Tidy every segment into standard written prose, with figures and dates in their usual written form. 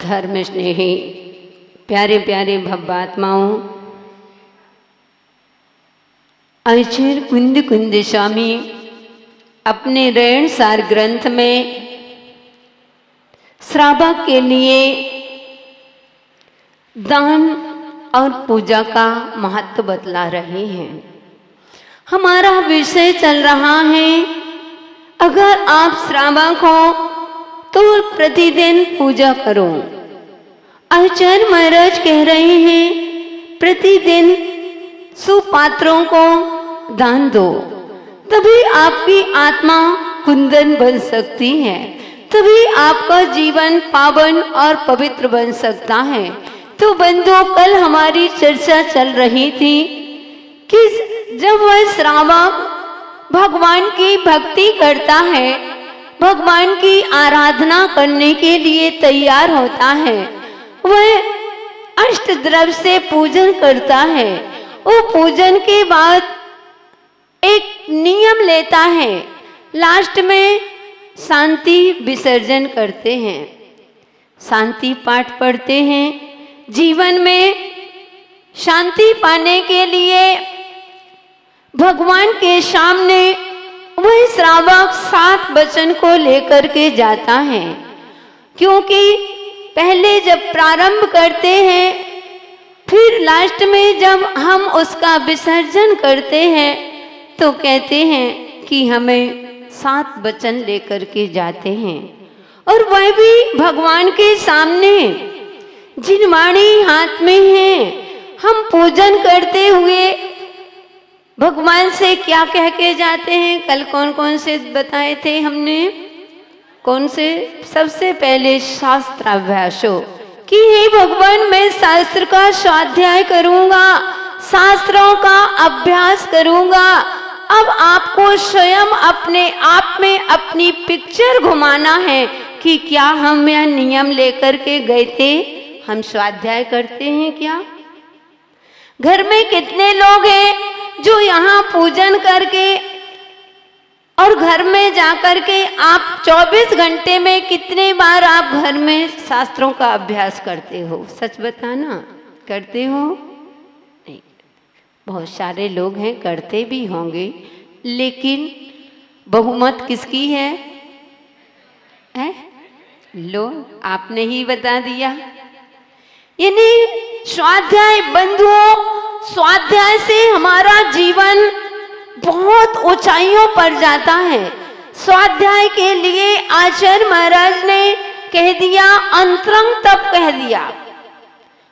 धर्म स्नेही प्यारे प्यारे भव्यात्माओं, आचार्य कुंद कुंद स्वामी अपने रेण सार ग्रंथ में श्रावक के लिए दान और पूजा का महत्व बतला रहे हैं। हमारा विषय चल रहा है, अगर आप श्रावक हो तो प्रतिदिन पूजा करो। आचार्य महाराज कह रहे हैं प्रतिदिन सुपात्रों को दान दो, तभी आपकी आत्मा कुंदन बन सकती है, तभी आपका जीवन पावन और पवित्र बन सकता है। तो बंधुओं, कल हमारी चर्चा चल रही थी कि जब वह श्रावक भगवान की भक्ति करता है, भगवान की आराधना करने के लिए तैयार होता है, वह अष्ट द्रव्य से पूजन करता है। वो पूजन के बाद एक नियम लेता है, लास्ट में शांति विसर्जन करते हैं, शांति पाठ पढ़ते हैं। जीवन में शांति पाने के लिए भगवान के सामने वह श्रावक 7 वचन को लेकर के जाता है, क्योंकि पहले जब प्रारंभ करते हैं, फिर लास्ट में जब हम उसका विसर्जन करते हैं तो कहते हैं कि हमें 7 वचन लेकर के जाते हैं। और वह भी भगवान के सामने जिन वाणी हाथ में है, हम पूजन करते हुए भगवान से क्या कह के जाते हैं। कल कौन कौन से बताए थे हमने, कौन से? सबसे पहले शास्त्राभ्यासो, कि हे भगवान मैं शास्त्र का स्वाध्याय करूंगा, शास्त्रों का अभ्यास करूंगा। अब आपको स्वयं अपने आप में अपनी पिक्चर घुमाना है कि क्या हम यह नियम लेकर के गए थे, हम स्वाध्याय करते हैं क्या? घर में कितने लोग हैं जो यहाँ पूजन करके और घर में जाकर के आप 24 घंटे में कितने बार आप घर में शास्त्रों का अभ्यास करते हो? सच बताना, करते हो? नहीं, बहुत सारे लोग हैं करते भी होंगे, लेकिन बहुमत किसकी है? लो, आपने ही बता दिया। यानी स्वाध्याय, बंधुओं, स्वाध्याय से हमारा जीवन बहुत ऊंचाइयों पर जाता है। स्वाध्याय के लिए आचार्य महाराज ने कह दिया, अंतरंग तप कह दिया।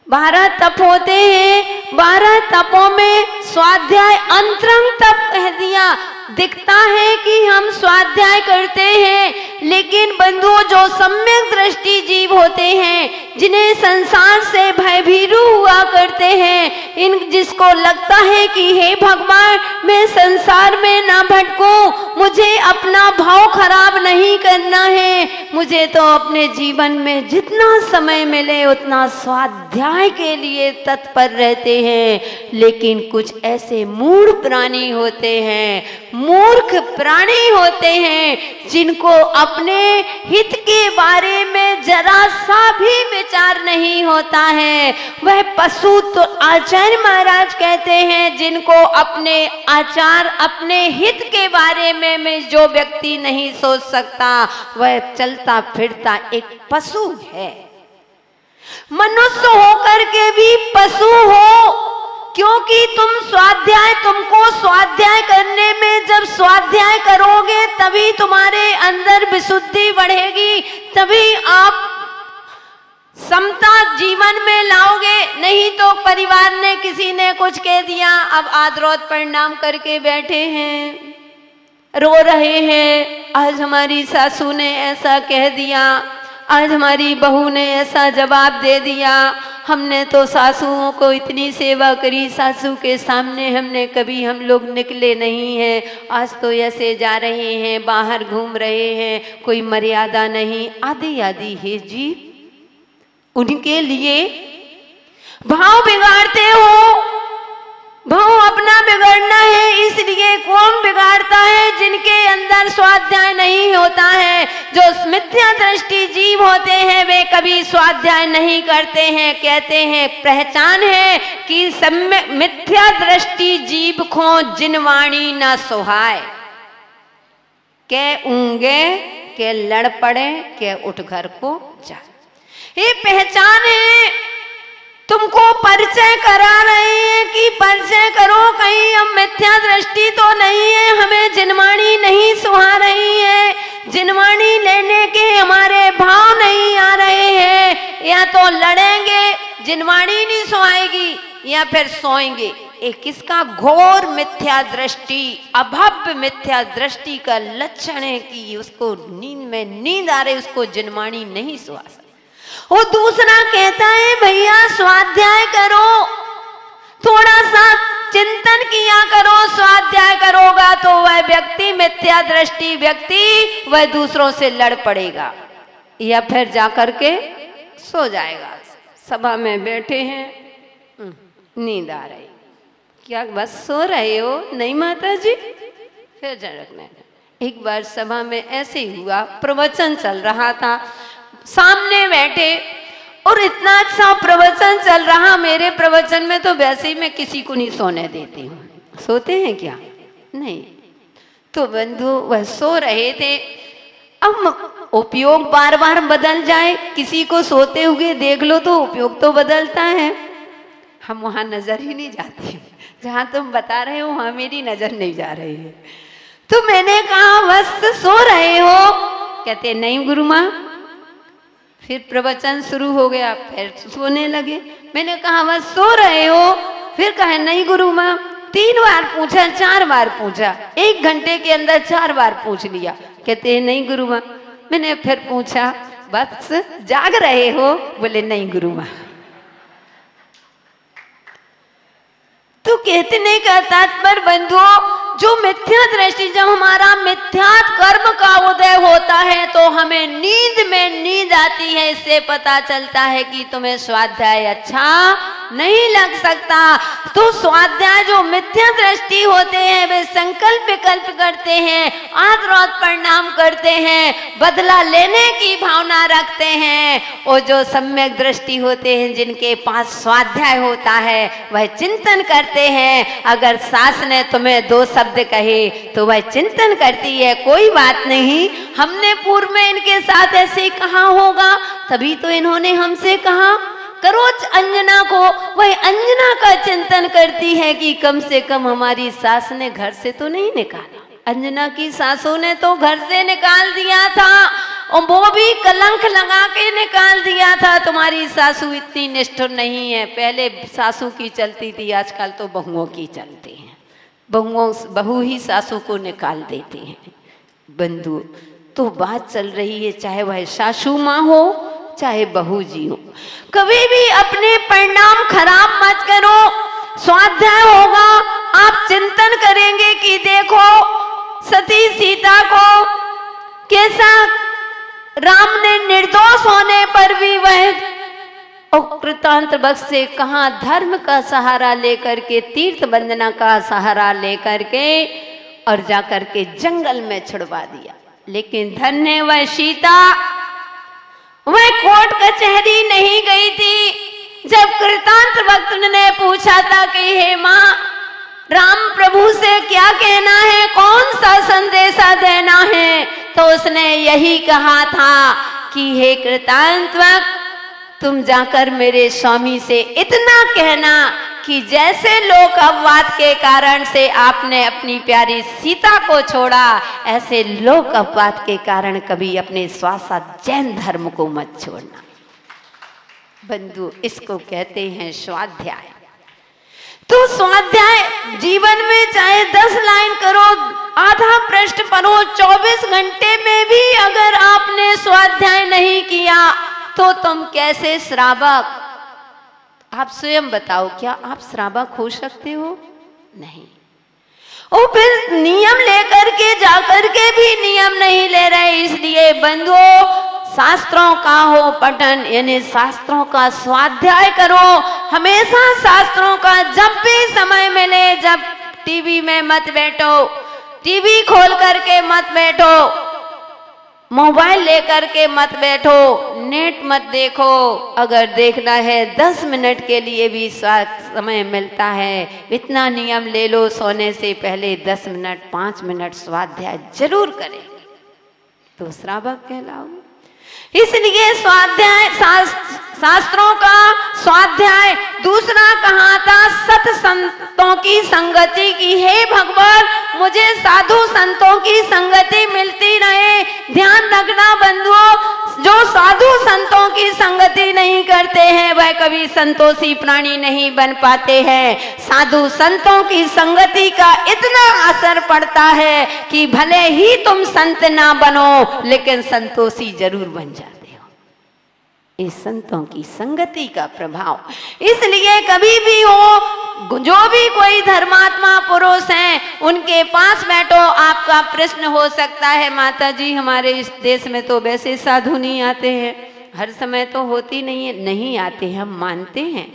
12 तप होते हैं, 12 तपों में स्वाध्याय अंतरंग तप कह दिया। दिखता है कि हम स्वाध्याय करते हैं, लेकिन बंधुओं जो सम्यक दृष्टि जीव होते हैं, जिन्हें संसार से भयभीरु हुआ करते हैं, इन जिसको लगता है कि हे भगवान मैं संसार में ना भटकूं, मुझे अपना भाव खराब नहीं करना है, मुझे तो अपने जीवन में जितना समय मिले उतना स्वाध्याय के लिए तत्पर रहते हैं। लेकिन कुछ ऐसे मूढ़ प्राणी होते हैं, मूर्ख प्राणी होते हैं, जिनको अपने हित के बारे में जरा सा भी विचार नहीं होता है। वह पशु, तो आचार्य महाराज कहते हैं जिनको अपने आचार, अपने हित के बारे में जो व्यक्ति नहीं सोच सकता, वह चलता फिरता एक पशु है। मनुष्य होकर के भी पशु हो, क्योंकि तुमको स्वाध्याय करने में, जब स्वाध्याय करोगे तभी तुम्हारे अंदर विशुद्धि बढ़ेगी, तभी आप समता जीवन में लाओगे। नहीं तो परिवार ने, किसी ने कुछ कह दिया, अब आदरोत प्रणाम करके बैठे हैं, रो रहे हैं, आज हमारी सासू ने ऐसा कह दिया, आज हमारी बहू ने ऐसा जवाब दे दिया, हमने तो सासुओं को इतनी सेवा करी, सासू के सामने हमने कभी हम लोग निकले नहीं हैं, आज तो ऐसे जा रहे हैं, बाहर घूम रहे हैं, कोई मर्यादा नहीं, आदि आदि है जी। उनके लिए भाव बिगाड़ते हो, भाव अपना बिगड़ना है, इसलिए कौन बिगाड़ता है? जिनके अंदर स्वाध्याय नहीं होता है, जो मिथ्या दृष्टि जीव होते हैं, वे कभी स्वाध्याय नहीं करते हैं। कहते हैं पहचान है कि सम्यक मिथ्या दृष्टि जीव को जिनवाणी न सुहाए, के ऊंगे के लड़ पड़े के उठ घर को जा। ये पहचान है, तुमको परिचय करा रहे हैं कि परिचय करो, कहीं हम मिथ्या दृष्टि तो नहीं है, हमें जिनवाणी नहीं सुहा रही है, जिनवाणी लेने के हमारे भाव नहीं आ रहे हैं, या तो लड़ेंगे जिनवाणी नहीं सुहाएगी या फिर सोएंगे। एक किसका घोर मिथ्या दृष्टि, अभव्य मिथ्या दृष्टि का लक्षण है कि उसको नींद में नींद आ रही, उसको जिनवाणी नहीं सुहा सकती। वो दूसरा कहता है भैया स्वाध्याय करो, थोड़ा सा चिंतन किया करो, स्वाध्याय करोगा तो वह व्यक्ति मिथ्या दृष्टि व्यक्ति वह दूसरों से लड़ पड़ेगा या फिर जाकर के सो जाएगा। सभा में बैठे हैं, नींद आ रही, क्या बस सो रहे हो? नहीं माता जी, फिर झड़कने। एक बार सभा में ऐसे ही हुआ, प्रवचन चल रहा था, सामने बैठे और इतना अच्छा प्रवचन चल रहा। मेरे प्रवचन में तो वैसे ही मैं किसी को नहीं सोने देती हूँ, सोते हैं क्या? नहीं। तो बंधु वह सो रहे थे, अब उपयोग बार बार बदल जाए, किसी को सोते हुए देख लो तो उपयोग तो बदलता है, हम वहां नजर ही नहीं जाती, जहां तुम बता रहे हो वहां मेरी नजर नहीं जा रही है। तो मैंने कहा बस सो रहे हो? कहते नहीं गुरु माँ। फिर प्रवचन शुरू हो गया, फिर सोने लगे। मैंने कहा बस सो रहे हो? फिर कहे नहीं गुरु माँ। 3 बार पूछा, 4 बार पूछा, 1 घंटे के अंदर 4 बार पूछ लिया। कहते नहीं गुरु माँ। मैंने फिर पूछा बस जाग रहे हो? बोले नहीं गुरु माँ। तो कहने का तात्पर्य बंधुओं, जो मिथ्या दृष्टि, जब हमारा मिथ्या कर्म का उदय होता है तो हमें नींद में नींद आती है। इससे पता चलता है कि तुम्हें स्वाध्याय अच्छा नहीं लग सकता। तो स्वाध्याय जो मिथ्या दृष्टि होते हैं वे संकल्प विकल्प करते हैं, आत्मरोध परिणाम करते हैं, बदला लेने की भावना रखते हैं। और जो सम्यक दृष्टि होते हैं, जिनके पास स्वाध्याय होता है, वह चिंतन करते हैं। अगर सास ने तुम्हें 2 शब्द कहे तो वह चिंतन करती है, कोई बात नहीं, हमने पूर्व में इनके साथ ऐसे कहा होगा, तभी तो इन्होंने हमसे कहा। करो अंजना को, वह अंजना का चिंतन करती है कि कम से कम हमारी सास ने घर से तो नहीं निकाला। अंजना की सासों ने तो घर से निकाल दिया था, और वो भी कलंक लगा के निकाल दिया था। तुम्हारी सासू इतनी निष्ठुर नहीं है। पहले सासू की चलती थी, आजकल तो बहुओं की चलती है। बहू ही सासू को निकाल देते हैं। बंधु तो बात चल रही है, चाहे वह सासू माँ हो चाहे बहू जी हो, कभी भी अपने परिणाम खराब मत करो। स्वाध्याय होगा, आप चिंतन करेंगे कि देखो सती सीता को कैसा राम ने निर्दोष होने पर भी वह कृतांत वक्त से कहा धर्म का सहारा लेकर के, तीर्थ वंदना का सहारा लेकर के और जाकर के जंगल में छुड़वा दिया। लेकिन धन्य वह सीता, वह कोर्ट कचहरी नहीं गई थी। जब कृतांत वक्त ने पूछा था कि हे माँ, राम प्रभु से क्या कहना है, कौन सा संदेशा देना है, तो उसने यही कहा था कि हे कृतांत वक्त, तुम जाकर मेरे स्वामी से इतना कहना कि जैसे लोक अपवाद के कारण से आपने अपनी प्यारी सीता को छोड़ा, ऐसे लोक अपवाद के कारण कभी अपने स्वासात जैन धर्म को मत छोड़ना। बंधु, इसको कहते हैं स्वाध्याय। तो स्वाध्याय जीवन में चाहे 10 लाइन करो, आधा पृष्ठ पढ़ो, 24 घंटे में भी अगर आपने स्वाध्याय नहीं किया तो तुम कैसे श्रावक? आप स्वयं बताओ, क्या आप श्रावक हो सकते हो? नहीं। और फिर नियम लेकर के जाकर के भी नियम नहीं ले रहे। इसलिए बंधुओं, शास्त्रों का हो पठन, यानी शास्त्रों का स्वाध्याय करो। हमेशा शास्त्रों का जब भी समय मिले, जब टीवी में मत बैठो, टीवी खोल करके मत बैठो, मोबाइल लेकर के मत बैठो, नेट मत देखो। अगर देखना है 10 मिनट के लिए भी समय मिलता है, इतना नियम ले लो, सोने से पहले 10 मिनट 5 मिनट स्वाध्याय जरूर करें तो श्रावक कहलाओगे। इसलिए स्वाध्याय शास्त्रों का स्वाध्याय दूसरा कहा था सत संतों की संगति की। हे भगवान, मुझे साधु संतों की संगति मिलती रहे। ध्यान रखना बंधुओं, जो साधु संतों की संगति नहीं करते हैं वह कभी संतोषी प्राणी नहीं बन पाते हैं। साधु संतों की संगति का इतना असर पड़ता है कि भले ही तुम संत ना बनो लेकिन संतोषी जरूर बन जाते हो, इस संतों की संगति का प्रभाव। इसलिए कभी भी हो, जो भी कोई धर्मात्मा पुरुष हैं उनके पास बैठो। आपका प्रश्न हो सकता है, माता जी हमारे इस देश में तो वैसे साधु नहीं आते हैं, हर समय तो होती नहीं है। नहीं आते, हम मानते हैं,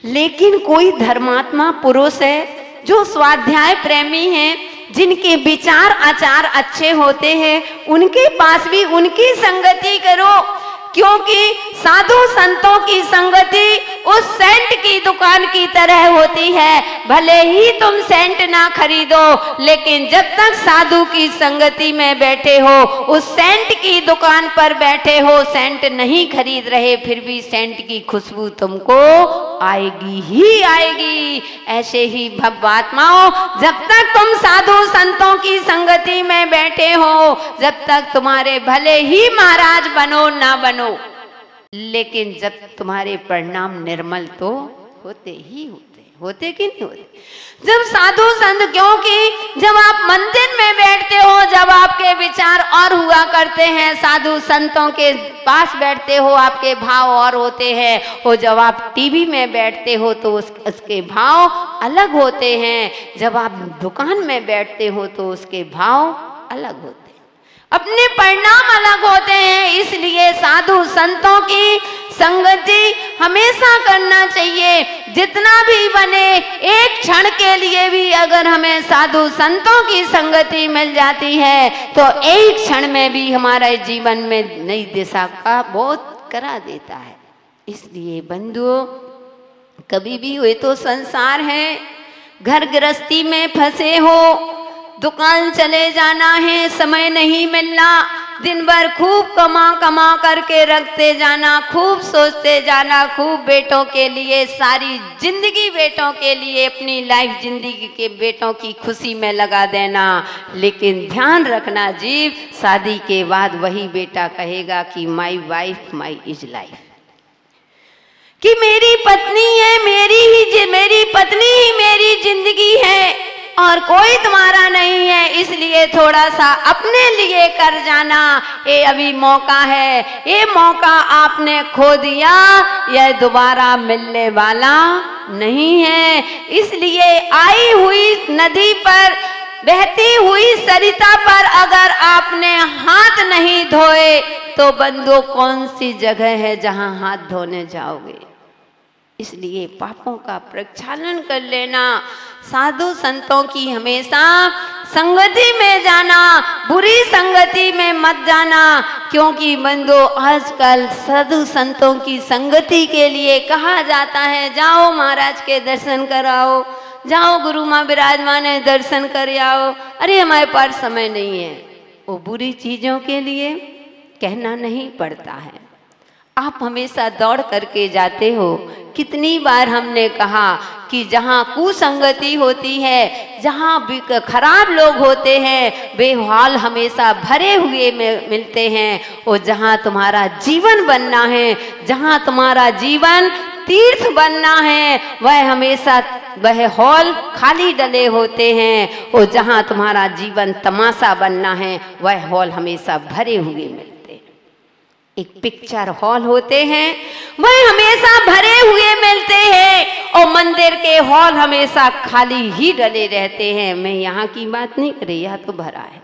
लेकिन कोई धर्मात्मा पुरुष है जो स्वाध्याय प्रेमी है, जिनके विचार आचार अच्छे होते हैं, उनके पास भी उनकी संगति करो। क्योंकि साधु संतों की संगति उस सेंट की दुकान की तरह होती है। भले ही तुम सेंट ना खरीदो, लेकिन जब तक साधु की संगति में बैठे हो, उस सेंट की दुकान पर बैठे हो, सेंट नहीं खरीद रहे, फिर भी सेंट की खुशबू तुमको आएगी ही आएगी। ऐसे ही भव्यात्माओं, जब तक तुम साधु संतों की संगति में बैठे हो, जब तक तुम्हारे भले ही महाराज बनो ना बनो, लेकिन जब तुम्हारे परिणाम निर्मल तो होते ही होते कि नहीं होते। जब साधु संत, क्योंकि जब आप मंदिर में बैठते हो, जब आपके विचार और हुआ करते हैं, साधु संतों के पास बैठते हो आपके भाव और होते हैं, और जब आप टीवी में बैठते हो तो उसके भाव अलग होते हैं, जब आप दुकान में बैठते हो तो उसके भाव अलग होते हैं, अपने परिणाम अलग होते हैं। इसलिए साधु संतों की संगति हमेशा करना चाहिए। जितना भी बने, एक क्षण के लिए भी अगर हमें साधु संतों की संगति मिल जाती है तो एक क्षण में भी हमारे जीवन में नई दिशा का बोध करा देता है। इसलिए बंधुओं, कभी भी हुए तो संसार है, घर गृहस्थी में फंसे हो, दुकान चले जाना है, समय नहीं मिलना, दिन भर खूब कमा करके रखते जाना, खूब सोचते जाना, खूब बेटों के लिए, सारी जिंदगी बेटों के लिए, अपनी लाइफ जिंदगी के बेटों की खुशी में लगा देना। लेकिन ध्यान रखना जीव, शादी के बाद वही बेटा कहेगा कि my wife my is life, कि मेरी पत्नी है, मेरी पत्नी ही मेरी जिंदगी है और कोई तुम्हारा नहीं है। इसलिए थोड़ा सा अपने लिए कर जाना, ये अभी मौका है, ये मौका आपने खो दिया, यह दोबारा मिलने वाला नहीं है। इसलिए आई हुई नदी पर, बहती हुई सरिता पर अगर आपने हाथ नहीं धोए तो बंधुओं कौन सी जगह है जहां हाथ धोने जाओगे। इसलिए पापों का प्रक्षालन कर लेना, साधु संतों की हमेशा संगति में जाना, बुरी संगति में मत जाना। क्योंकि बंधुओं आजकल साधु संतों की संगति के लिए कहा जाता है, जाओ महाराज के दर्शन कराओ, जाओ गुरु माँ विराजमान है दर्शन कर आओ। अरे हमारे पास समय नहीं है। वो बुरी चीजों के लिए कहना नहीं पड़ता है, आप हमेशा दौड़ करके जाते हो। कितनी बार हमने कहा कि जहाँ कुसंगति होती है, जहाँ खराब लोग होते हैं, वे हॉल हमेशा भरे हुए मिलते हैं। और जहाँ तुम्हारा जीवन बनना है, जहाँ तुम्हारा जीवन तीर्थ बनना है, वह हॉल खाली डले होते हैं। और जहाँ तुम्हारा जीवन तमाशा बनना है, वह हॉल हमेशा भरे हुए मिलते हैं। एक पिक्चर हॉल होते हैं, वह हमेशा भरे हुए मिलते हैं, और मंदिर के हॉल हमेशा खाली ही डले रहते हैं। मैं यहाँ की बात नहीं कर रही, यहाँ तो भरा है।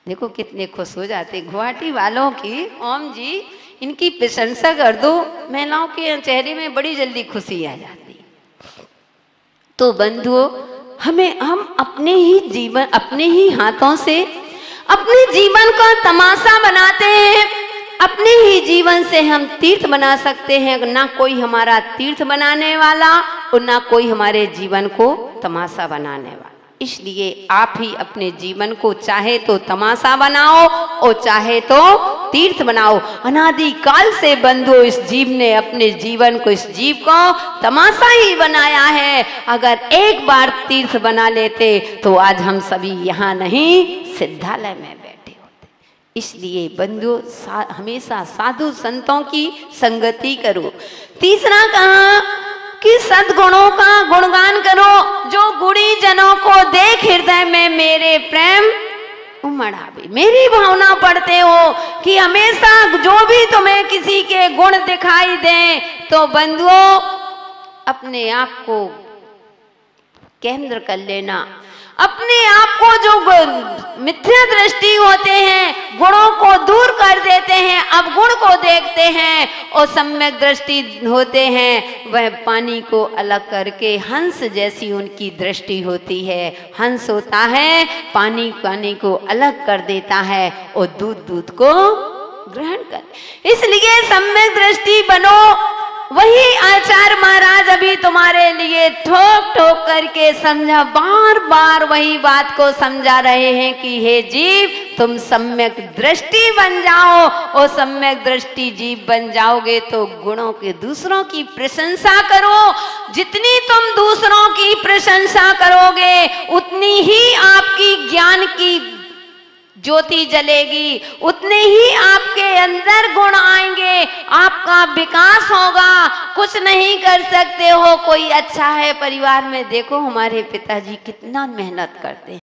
देखो कितने खुश हो जाते गुवाहाटी वालों की। ओम जी इनकी प्रशंसा कर दो, महिलाओं के चेहरे में बड़ी जल्दी खुशी आ जाती। तो बंधुओं, हम अपने ही हाथों से अपने जीवन का तमाशा बनाते हैं। अपने ही जीवन से हम तीर्थ बना सकते हैं, ना कोई हमारा तीर्थ बनाने वाला और ना कोई हमारे जीवन को तमाशा बनाने वाला। इसलिए आप ही अपने जीवन को चाहे तो तमाशा बनाओ और चाहे तो तीर्थ बनाओ। अनादि काल से बंधु इस जीव ने अपने जीवन को, इस जीव को तमाशा ही बनाया है। अगर एक बार तीर्थ बना लेते तो आज हम सभी यहाँ नहीं सिद्धालय में बैठे होते। इसलिए बंधु हमेशा साधु संतों की संगति करो। तीसरा कहा कि सद्गुणों का गुणगान करो। जो गुणी जनों को देख हृदय में मेरे प्रेम उमड़ावे। मेरी भावना पढ़ते हो कि हमेशा जो भी तुम्हें किसी के गुण दिखाई दे तो बंधुओं अपने आप को केंद्र कर लेना। अपने आप को जो मिथ्या दृष्टि होते हैं, गुणों को दूर कर देते हैं, अब गुण को देखते हैं। और सम्यक दृष्टि होते हैं, वह पानी को अलग करके हंस जैसी उनकी दृष्टि होती है। हंस होता है पानी को अलग कर देता है और दूध को ग्रहण कर। इसलिए सम्यक दृष्टि बनो। वही आचार्य महाराज अभी तुम्हारे लिए ठोक ठोक करके समझा, बार बार वही बात को समझा रहे हैं कि हे जीव तुम सम्यक दृष्टि बन जाओ। और सम्यक दृष्टि जीव बन जाओगे तो गुणों के दूसरों की प्रशंसा करो। जितनी तुम दूसरों की प्रशंसा करोगे उतनी ही आपकी ज्ञान की ज्योति जलेगी, उतने ही आपके अंदर गुण आएंगे, आपका विकास होगा। कुछ नहीं कर सकते हो, कोई अच्छा है परिवार में, देखो हमारे पिताजी कितना मेहनत करते हैं।